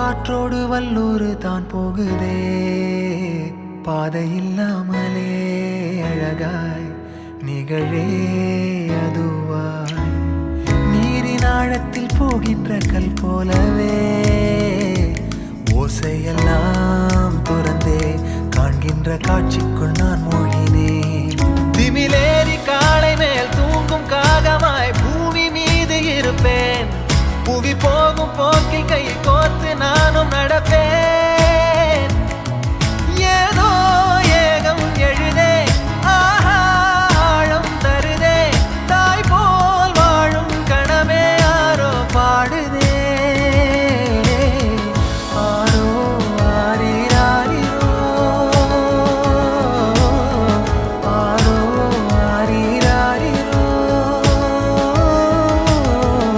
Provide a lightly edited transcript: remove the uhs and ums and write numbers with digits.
காற்றோடு வல்லூறு தான் போகுதே, பாதை இல்லாமலே அழகாய் நிகழே அதுவாய். நீரின் ஆழத்தில் போகின்ற கல் போலவே ஓசையெல்லாம் துறந்தே காண்கின்ற காட்சிக்குள் நான் மூழ்கினேன். திமிலேறி காலை மேல் தூங்கும் காகமாய் பூமி மீது இருப்பேன். புவி போகும் போக்கில் கை கோர்த்து நானும் நடப்பேன்.